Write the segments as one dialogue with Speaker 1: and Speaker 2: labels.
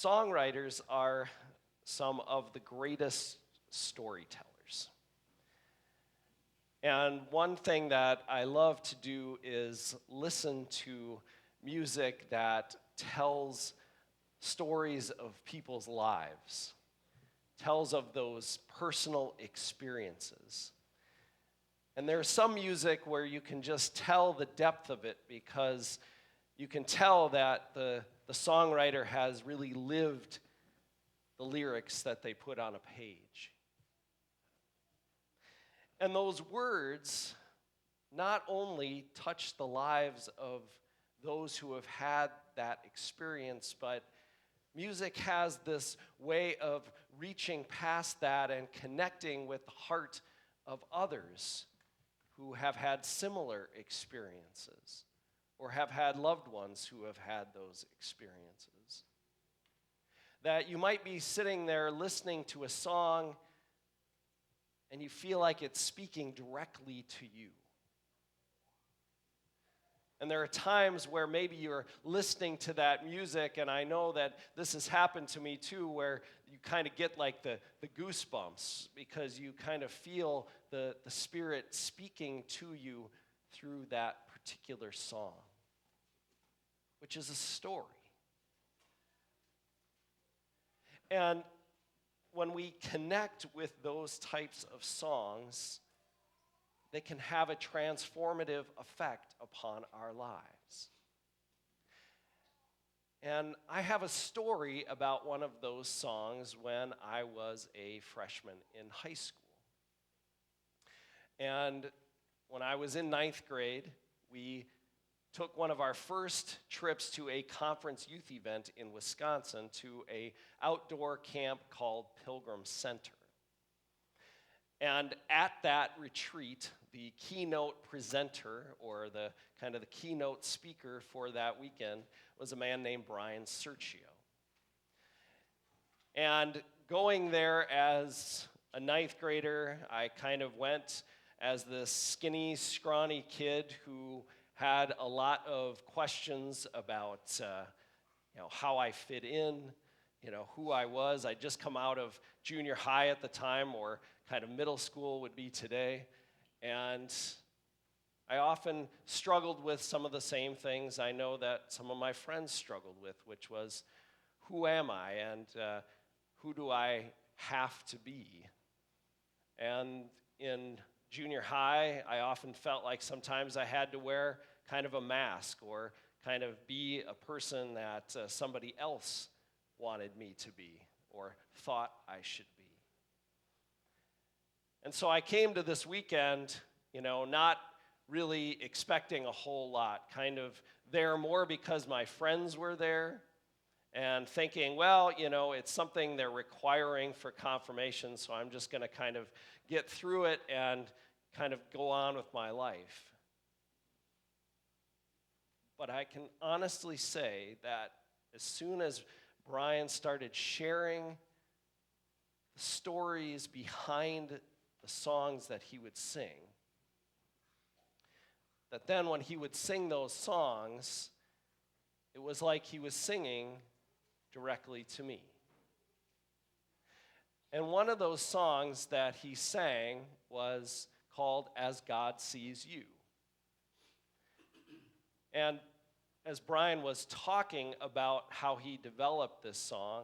Speaker 1: Songwriters are some of the greatest storytellers. And one thing that I love to do is listen to music that tells stories of people's lives, tells of those personal experiences. And there's some music where you can just tell the depth of it because you can tell that the songwriter has really lived the lyrics that they put on a page. And those words not only touch the lives of those who have had that experience, but music has this way of reaching past that and connecting with the heart of others who have had similar experiences or have had loved ones who have had those experiences. That you might be sitting there listening to a song and you feel like it's speaking directly to you. And there are times where maybe you're listening to that music, and I know that this has happened to me too, where you kind of get like the goosebumps because you kind of feel the Spirit speaking to you through that particular song, which is a story. And when we connect with those types of songs, they can have a transformative effect upon our lives. And I have a story about one of those songs when I was a freshman in high school. And when I was in ninth grade, we took one of our first trips to a conference youth event in Wisconsin to an outdoor camp called Pilgrim Center. And at that retreat, the keynote presenter, or the kind of the keynote speaker for that weekend, was a man named Brian Sergio. And going there as a ninth grader, I kind of went as this skinny, scrawny kid who had a lot of questions about how I fit in, who I was. I'd just come out of junior high at the time, or kind of middle school would be today. And I often struggled with some of the same things I know that some of my friends struggled with, which was, who am I and who do I have to be? And in junior high, I often felt like sometimes I had to wear kind of a mask or kind of be a person that somebody else wanted me to be or thought I should be. And so I came to this weekend, not really expecting a whole lot, kind of there more because my friends were there and thinking, well, it's something they're requiring for confirmation, so I'm just going to kind of get through it and kind of go on with my life. But I can honestly say that as soon as Brian started sharing the stories behind the songs that he would sing, that then when he would sing those songs, it was like he was singing directly to me. And one of those songs that he sang was called As God Sees You. And as Brian was talking about how he developed this song,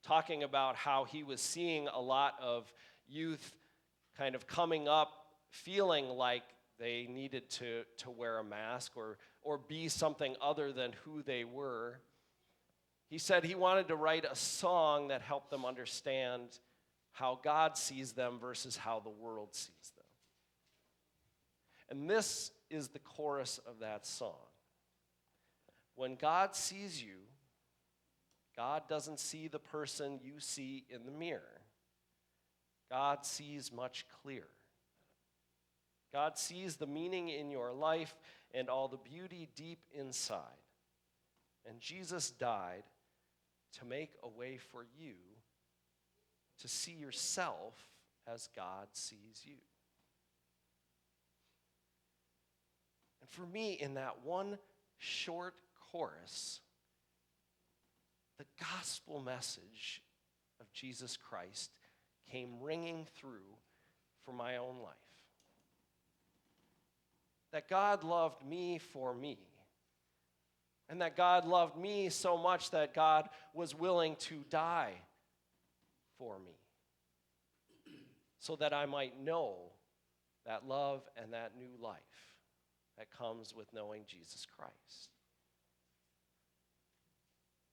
Speaker 1: talking about how he was seeing a lot of youth kind of coming up feeling like they needed to wear a mask or be something other than who they were, he said he wanted to write a song that helped them understand how God sees them versus how the world sees them. And this is the chorus of that song. When God sees you, God doesn't see the person you see in the mirror. God sees much clearer. God sees the meaning in your life and all the beauty deep inside. And Jesus died to make a way for you to see yourself as God sees you. And for me, in that one short chorus, the gospel message of Jesus Christ came ringing through for my own life. That God loved me for me. And that God loved me so much that God was willing to die for me, so that I might know that love and that new life that comes with knowing Jesus Christ.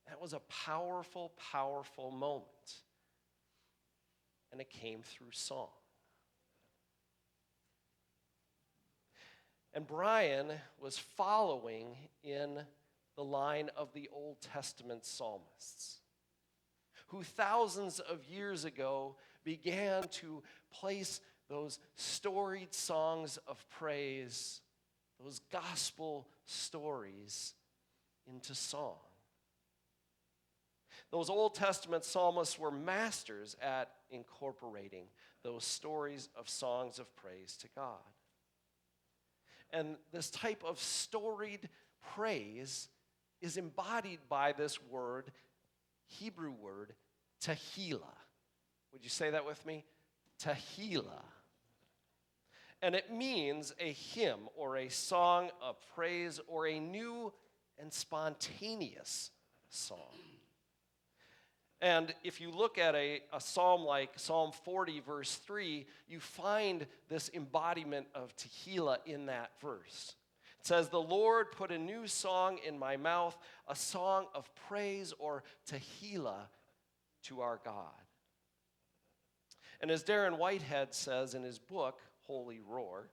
Speaker 1: That was a powerful, powerful moment. And it came through song. And Brian was following in the line of the Old Testament psalmists, who thousands of years ago began to place those storied songs of praise, those gospel stories, into song. Those Old Testament psalmists were masters at incorporating those stories of songs of praise to God. And this type of storied praise is embodied by this word, Hebrew word, Tehillah. Would you say that with me? Tehillah. And it means a hymn or a song of praise or a new and spontaneous song. And if you look at a psalm like Psalm 40, verse 3, you find this embodiment of Tehillah in that verse. It says, "The Lord put a new song in my mouth, a song of praise or Tehillah to our God." And as Darren Whitehead says in his book, Holy Roar,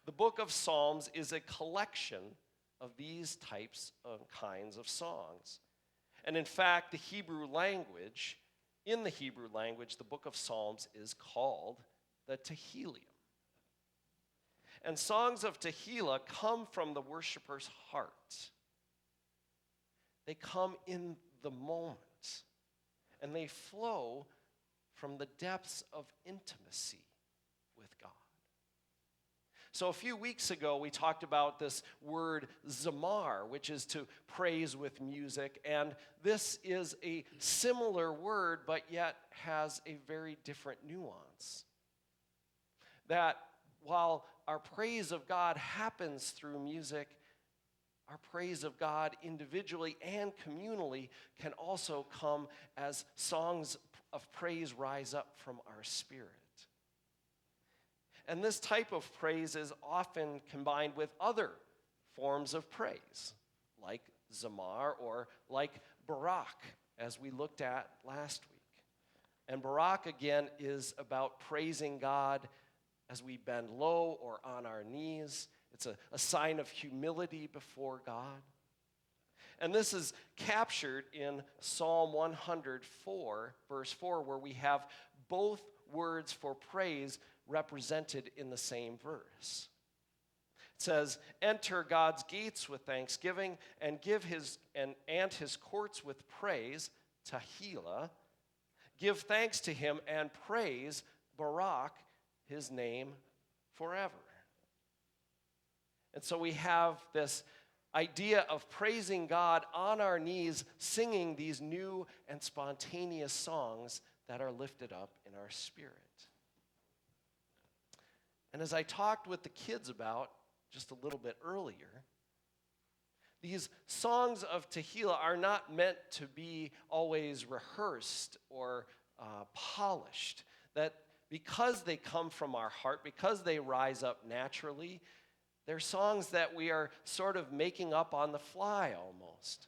Speaker 1: the book of Psalms is a collection of these types of kinds of songs. And in fact, in the Hebrew language, the book of Psalms is called the Tehillim. And songs of Tehillah come from the worshiper's heart. They come in the moment, and they flow from the depths of intimacy with God. So a few weeks ago, we talked about this word zamar, which is to praise with music. And this is a similar word, but yet has a very different nuance. That while our praise of God happens through music, our praise of God individually and communally can also come as songs of praise rise up from our spirit. And this type of praise is often combined with other forms of praise, like zamar or like barak, as we looked at last week. And barak, again, is about praising God as we bend low or on our knees. It's a sign of humility before God. And this is captured in Psalm 104, verse 4, where we have both words for praise represented in the same verse. It says, "Enter God's gates with thanksgiving and give his courts with praise, Tehillah. Give thanks to him and praise Barak, his name forever." And so we have this idea of praising God on our knees, singing these new and spontaneous songs that are lifted up in our spirit. And as I talked with the kids about just a little bit earlier, these songs of Tehillah are not meant to be always rehearsed or polished. That because they come from our heart, because they rise up naturally, they're songs that we are sort of making up on the fly almost.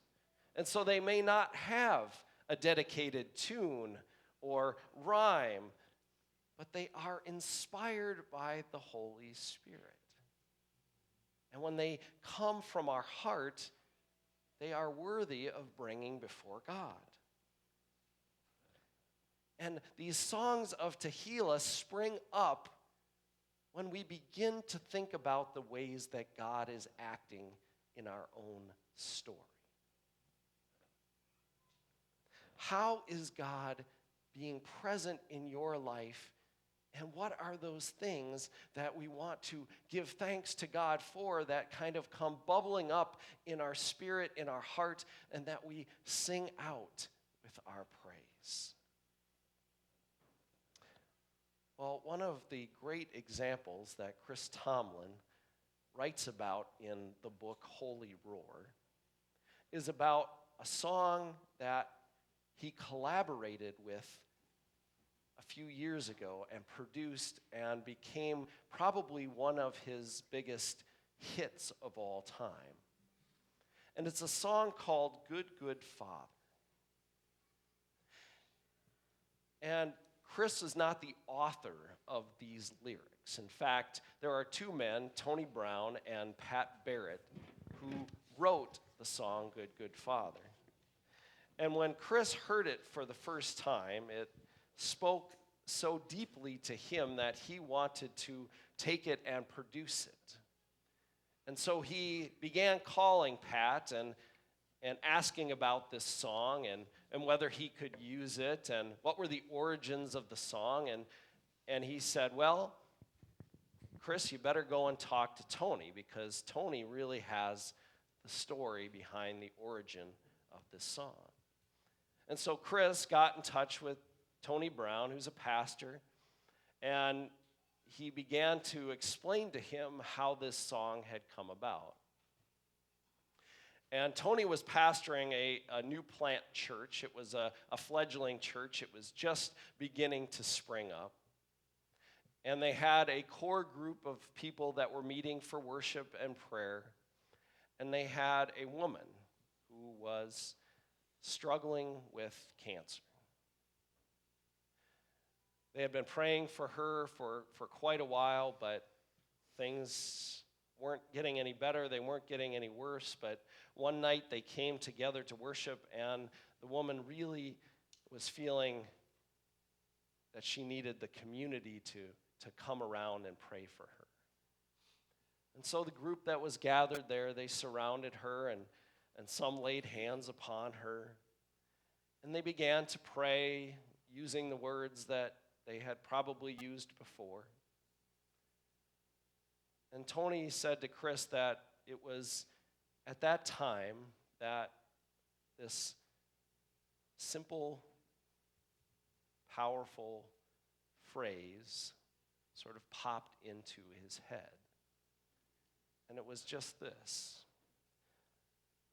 Speaker 1: And so they may not have a dedicated tune or rhyme, but they are inspired by the Holy Spirit. And when they come from our heart, they are worthy of bringing before God. And these songs of Tehillah spring up when we begin to think about the ways that God is acting in our own story. How is God being present in your life? And what are those things that we want to give thanks to God for that kind of come bubbling up in our spirit, in our heart, and that we sing out with our praise. Well, one of the great examples that Chris Tomlin writes about in the book Holy Roar is about a song that he collaborated with a few years ago and produced and became probably one of his biggest hits of all time. And it's a song called Good, Good Father. And Chris is not the author of these lyrics. In fact, there are two men, Tony Brown and Pat Barrett, who wrote the song Good, Good Father. And when Chris heard it for the first time, it spoke so deeply to him that he wanted to take it and produce it. And so he began calling Pat and asking about this song and whether he could use it and what were the origins of the song. And he said, well, Chris, you better go and talk to Tony because Tony really has the story behind the origin of this song. And so Chris got in touch with Tony Brown, who's a pastor, and he began to explain to him how this song had come about. And Tony was pastoring a new plant church. It was a fledgling church. It was just beginning to spring up. And they had a core group of people that were meeting for worship and prayer. And they had a woman who was struggling with cancer. They had been praying for her for quite a while, but things weren't getting any better. They weren't getting any worse. But one night they came together to worship, and the woman really was feeling that she needed the community to come around and pray for her. And so the group that was gathered there, they surrounded her, and some laid hands upon her. And they began to pray using the words that they had probably used before. And Tony said to Chris that it was at that time that this simple, powerful phrase sort of popped into his head. And it was just this: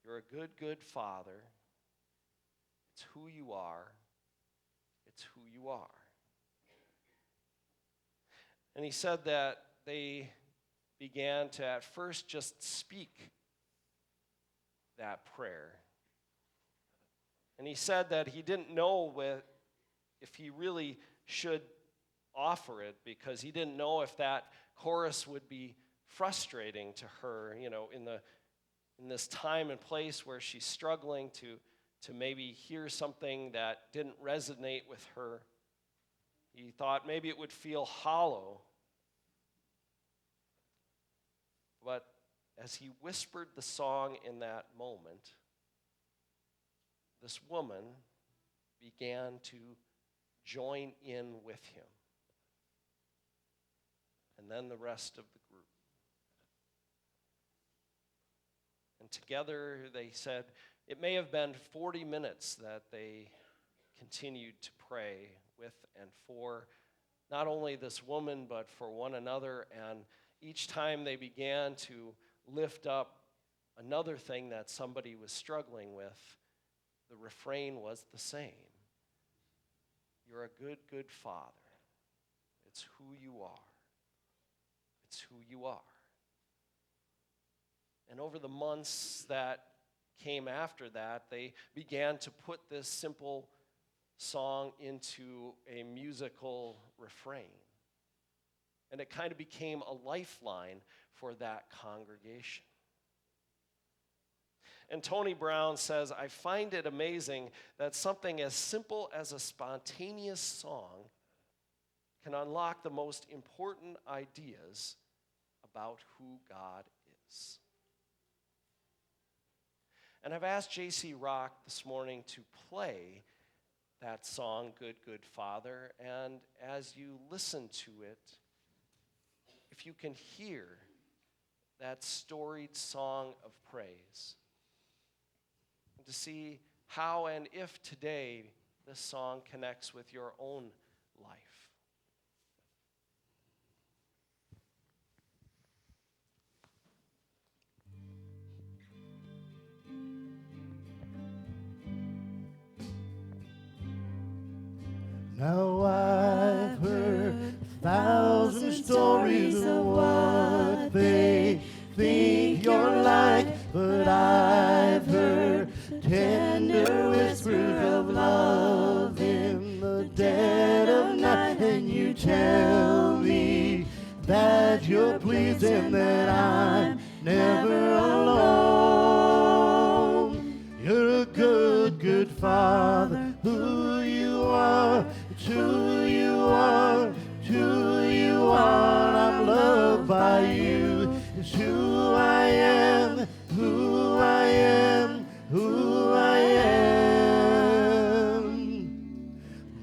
Speaker 1: you're a good, good father. It's who you are. It's who you are. And he said that they began to at first just speak that prayer. And he said that he didn't know if he really should offer it because he didn't know if that chorus would be frustrating to her, in this time and place where she's struggling to maybe hear something that didn't resonate with her. He thought maybe it would feel hollow. But as he whispered the song in that moment, this woman began to join in with him. And then the rest of the group. And together they said it may have been 40 minutes that they continued to pray with and for not only this woman, but for one another. And each time they began to lift up another thing that somebody was struggling with, the refrain was the same. You're a good, good father. It's who you are. It's who you are. And over the months that came after that, they began to put this simple song into a musical refrain. And it kind of became a lifeline for that congregation. And Tony Brown says, I find it amazing that something as simple as a spontaneous song can unlock the most important ideas about who God is. And I've asked J.C. Rock this morning to play that song, Good, Good Father. And as you listen to it, if you can hear that storied song of praise, and to see how and if today this song connects with your own life.
Speaker 2: Now I've heard 1,000 stories of what they think you're like, but I've heard tender whispers of love in the dead of night, and you tell me that you're pleased and that I'm never alone. You're a good, good Father. Who you are, it's who you are, it's who you are. I'm loved by you. It's who I am, who I am, who I am.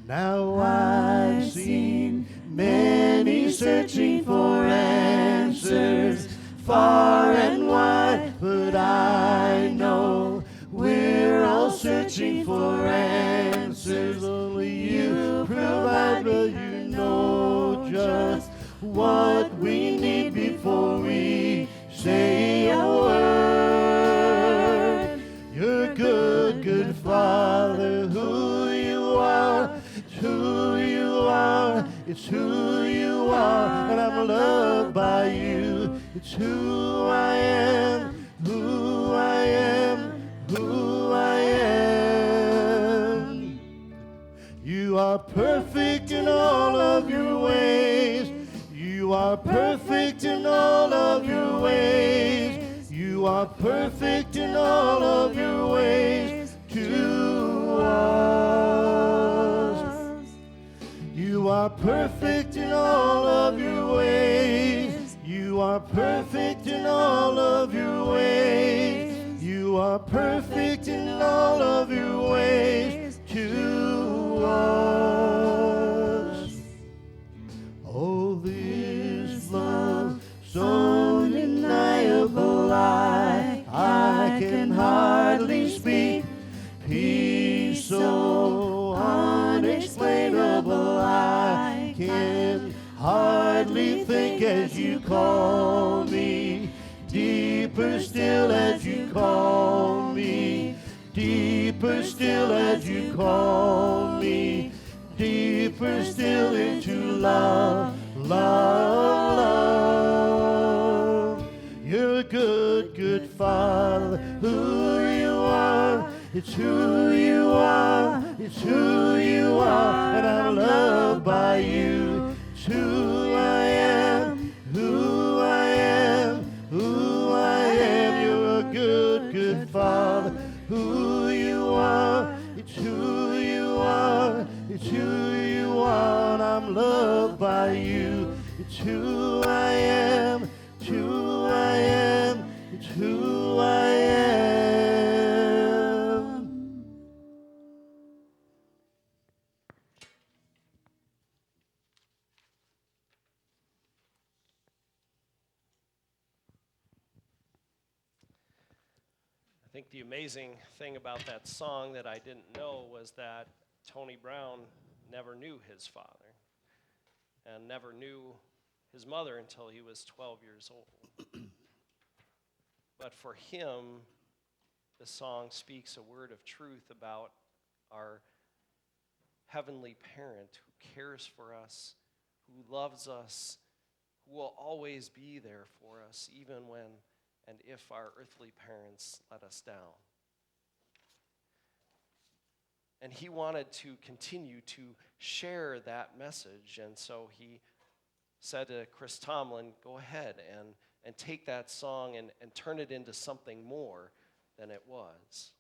Speaker 2: Now I've seen many searching for answers far and wide, but I know we're all searching for answers. Only you provide, but you know just what we need before we say a word. You're a good, good Father. Who you are, it's who you are, it's who you are, and I'm loved by you. It's who I am, who I am, who I am. You are perfect in all of your ways. You are perfect in all of your ways. You are perfect in all of your ways to us. You are perfect in all of your ways. You are perfect in all of your ways. You are perfect in all of your ways to us. Oh, this love so undeniable, I can hardly speak. Peace so unexplainable, I can hardly think as you call me. Deeper still as you call me. Deeper still as you call me. Deeper still into love, love, love. You're a good, good Father. Who you are, it's who you are, it's who you are, and I'm loved by you. It's who I am, who I am, who I am. You're a good, good Father. Who you are, it's who you are, it's who you are, and I'm loved by you. It's who I am, it's who I am, it's who I am.
Speaker 1: I think the amazing thing about that song that I didn't know was that Tony Brown never knew his father and never knew his mother until he was 12 years old. But for him, the song speaks a word of truth about our heavenly parent who cares for us, who loves us, who will always be there for us, even when and if our earthly parents let us down. And he wanted to continue to share that message, and so he said to Chris Tomlin, go ahead and take that song and turn it into something more than it was.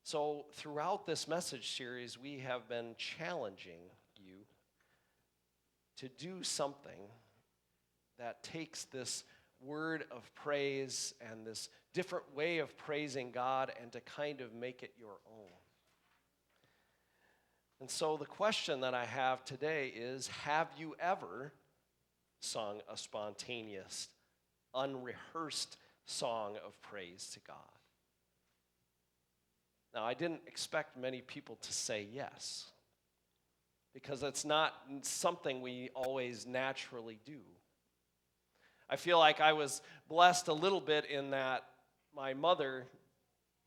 Speaker 1: So throughout this message series, we have been challenging you to do something that takes this word of praise and this different way of praising God and to kind of make it your own. And so the question that I have today is, have you ever sung a spontaneous, unrehearsed song of praise to God? Now, I didn't expect many people to say yes, because it's not something we always naturally do. I feel like I was blessed a little bit in that my mother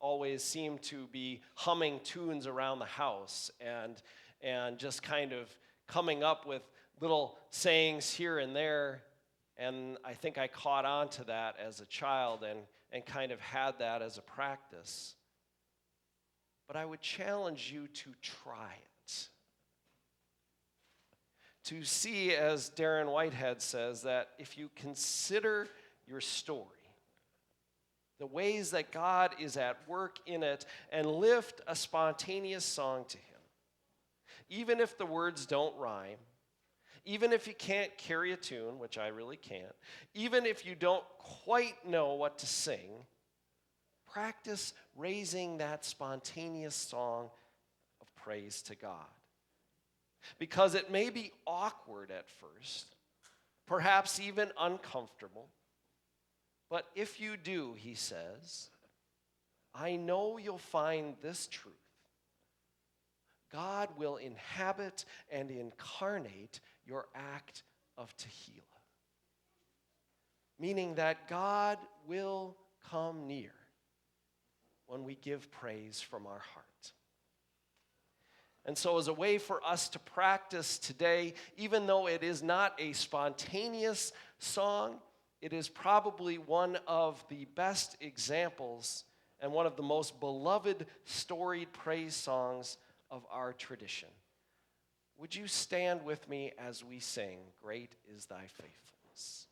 Speaker 1: always seemed to be humming tunes around the house and just kind of coming up with little sayings here and there. And I think I caught on to that as a child and kind of had that as a practice. But I would challenge you to try it. To see, as Darren Whitehead says, that if you consider your story, the ways that God is at work in it, and lift a spontaneous song to Him, even if the words don't rhyme, even if you can't carry a tune, which I really can't, even if you don't quite know what to sing, practice raising that spontaneous song of praise to God. Because it may be awkward at first, perhaps even uncomfortable, but if you do, he says, I know you'll find this truth. God will inhabit and incarnate your act of Tehillah. Meaning that God will come near when we give praise from our heart. And so as a way for us to practice today, even though it is not a spontaneous song, it is probably one of the best examples and one of the most beloved storied praise songs of our tradition. Would you stand with me as we sing, Great is Thy Faithfulness?